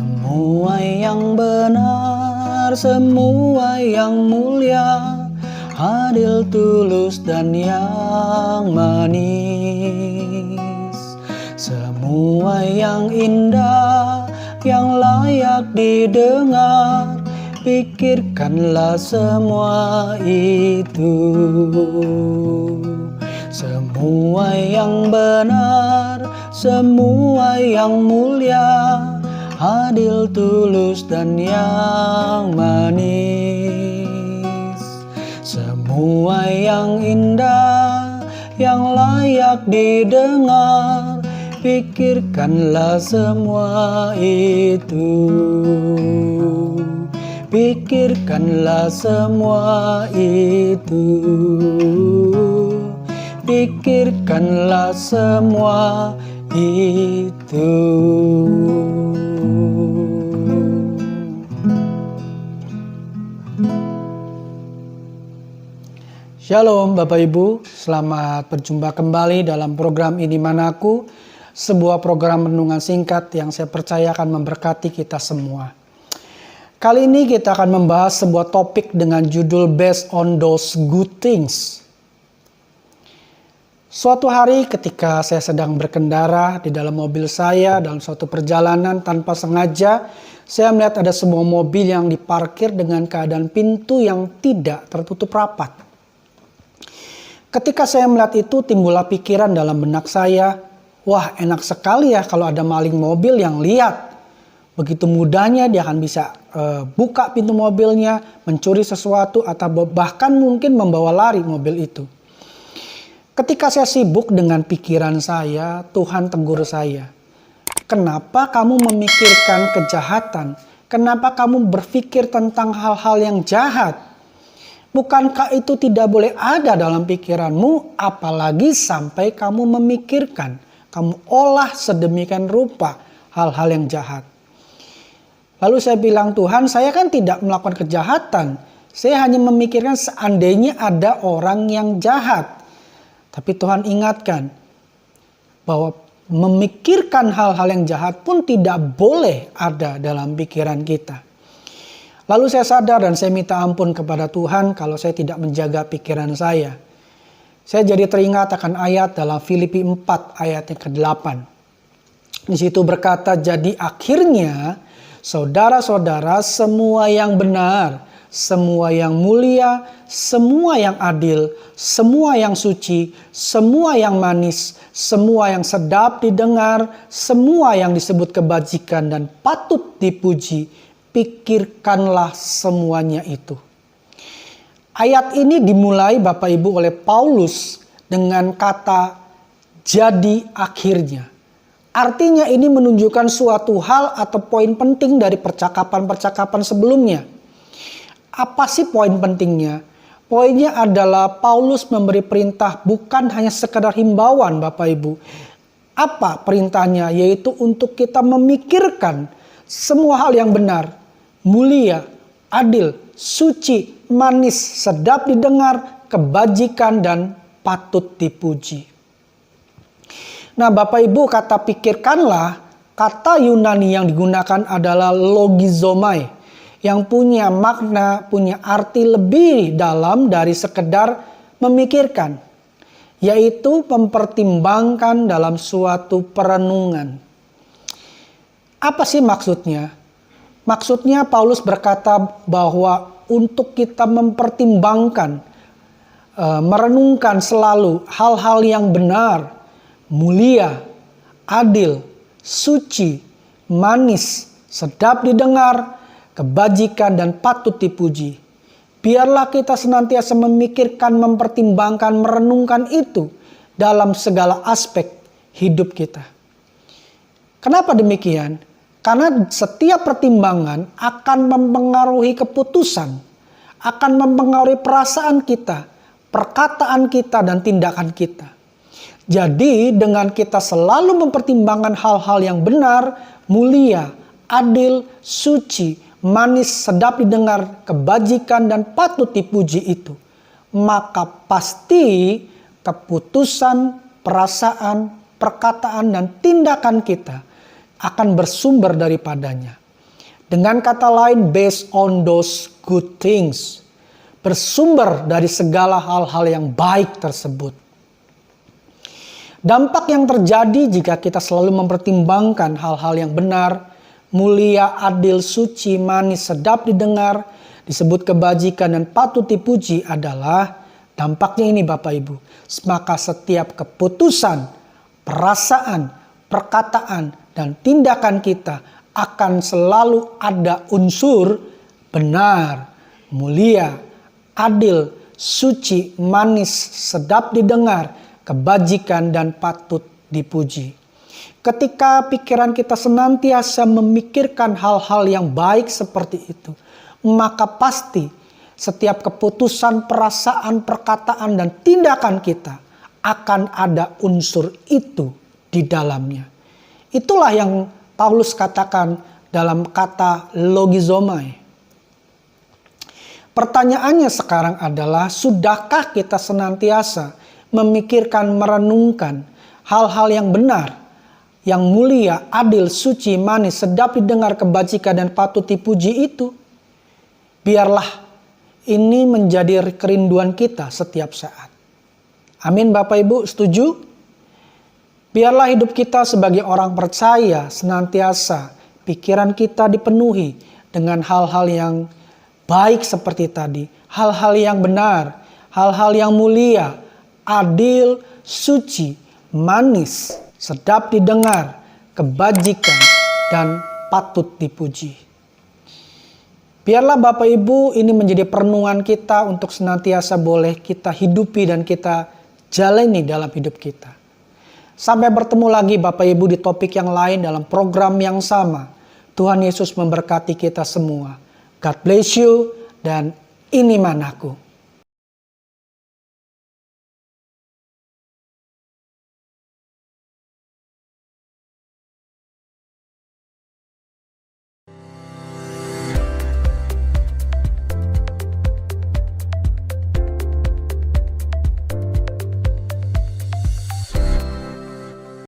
Semua yang benar, semua yang mulia, adil, tulus, dan yang manis. Semua yang indah, yang layak didengar, pikirkanlah semua itu. Semua yang benar, semua yang mulia, adil, tulus, dan yang manis. Semua yang indah, yang layak didengar, pikirkanlah semua itu. Pikirkanlah semua itu. Pikirkanlah semua itu. Shalom Bapak Ibu, selamat berjumpa kembali dalam program Ini Manaku, sebuah program renungan singkat yang saya percaya akan memberkati kita semua. Kali ini kita akan membahas sebuah topik dengan judul Based on Those Good Things. Suatu hari ketika saya sedang berkendara di dalam mobil saya dalam suatu perjalanan, tanpa sengaja saya melihat ada sebuah mobil yang diparkir dengan keadaan pintu yang tidak tertutup rapat. Ketika saya melihat itu, timbullah pikiran dalam benak saya, wah enak sekali ya kalau ada maling mobil yang lihat. Begitu mudahnya dia akan bisa buka pintu mobilnya, mencuri sesuatu, atau bahkan mungkin membawa lari mobil itu. Ketika saya sibuk dengan pikiran saya, Tuhan tegur saya. Kenapa kamu memikirkan kejahatan? Kenapa kamu berpikir tentang hal-hal yang jahat? Bukankah itu tidak boleh ada dalam pikiranmu, apalagi sampai kamu memikirkan, kamu olah sedemikian rupa hal-hal yang jahat. Lalu saya bilang, Tuhan, saya kan tidak melakukan kejahatan. Saya hanya memikirkan seandainya ada orang yang jahat. Tapi Tuhan ingatkan bahwa memikirkan hal-hal yang jahat pun tidak boleh ada dalam pikiran kita. Lalu saya sadar dan saya minta ampun kepada Tuhan kalau saya tidak menjaga pikiran saya. Saya jadi teringat akan ayat dalam Filipi 4 ayat yang ke-8. Di situ berkata, jadi akhirnya saudara-saudara, semua yang benar, semua yang mulia, semua yang adil, semua yang suci, semua yang manis, semua yang sedap didengar, semua yang disebut kebajikan dan patut dipuji, pikirkanlah semuanya itu. Ayat ini dimulai Bapak Ibu oleh Paulus dengan kata jadi akhirnya. Artinya ini menunjukkan suatu hal atau poin penting dari percakapan-percakapan sebelumnya. Apa sih poin pentingnya? Poinnya adalah Paulus memberi perintah bukan hanya sekedar himbauan Bapak Ibu. Apa perintahnya? Yaitu untuk kita memikirkan semua hal yang benar, mulia, adil, suci, manis, sedap didengar, kebajikan, dan patut dipuji. Nah Bapak Ibu, kata pikirkanlah, kata Yunani yang digunakan adalah logizomai, yang punya makna, punya arti lebih dalam dari sekedar memikirkan, yaitu mempertimbangkan dalam suatu perenungan. Apa sih maksudnya? Maksudnya Paulus berkata bahwa untuk kita mempertimbangkan, merenungkan selalu hal-hal yang benar, mulia, adil, suci, manis, sedap didengar, kebajikan, dan patut dipuji. Biarlah kita senantiasa memikirkan, mempertimbangkan, merenungkan itu dalam segala aspek hidup kita. Kenapa demikian? Karena setiap pertimbangan akan mempengaruhi keputusan, akan mempengaruhi perasaan kita, perkataan kita, dan tindakan kita. Jadi dengan kita selalu mempertimbangkan hal-hal yang benar, mulia, adil, suci, manis, sedap didengar, kebajikan, dan patut dipuji itu, maka pasti keputusan, perasaan, perkataan, dan tindakan kita akan bersumber daripadanya. Dengan kata lain, based on those good things. Bersumber dari segala hal-hal yang baik tersebut. Dampak yang terjadi jika kita selalu mempertimbangkan hal-hal yang benar, mulia, adil, suci, manis, sedap didengar, disebut kebajikan dan patut dipuji adalah dampaknya ini Bapak Ibu. Maka setiap keputusan, perasaan, perkataan, dan tindakan kita akan selalu ada unsur benar, mulia, adil, suci, manis, sedap didengar, kebajikan, dan patut dipuji. Ketika pikiran kita senantiasa memikirkan hal-hal yang baik seperti itu, maka pasti setiap keputusan, perasaan, perkataan, dan tindakan kita akan ada unsur itu di dalamnya. Itulah yang Paulus katakan dalam kata logizomai. Pertanyaannya sekarang adalah, sudahkah kita senantiasa memikirkan, merenungkan hal-hal yang benar, yang mulia, adil, suci, manis, sedap didengar, kebajikan, dan patut dipuji itu? Biarlah ini menjadi kerinduan kita setiap saat. Amin Bapak Ibu, setuju? Biarlah hidup kita sebagai orang percaya senantiasa pikiran kita dipenuhi dengan hal-hal yang baik seperti tadi. Hal-hal yang benar, hal-hal yang mulia, adil, suci, manis, sedap didengar, kebajikan, dan patut dipuji. Biarlah Bapak Ibu ini menjadi perenungan kita untuk senantiasa boleh kita hidupi dan kita jalani dalam hidup kita. Sampai bertemu lagi Bapak Ibu di topik yang lain dalam program yang sama. Tuhan Yesus memberkati kita semua. God bless you dan ini Manaku.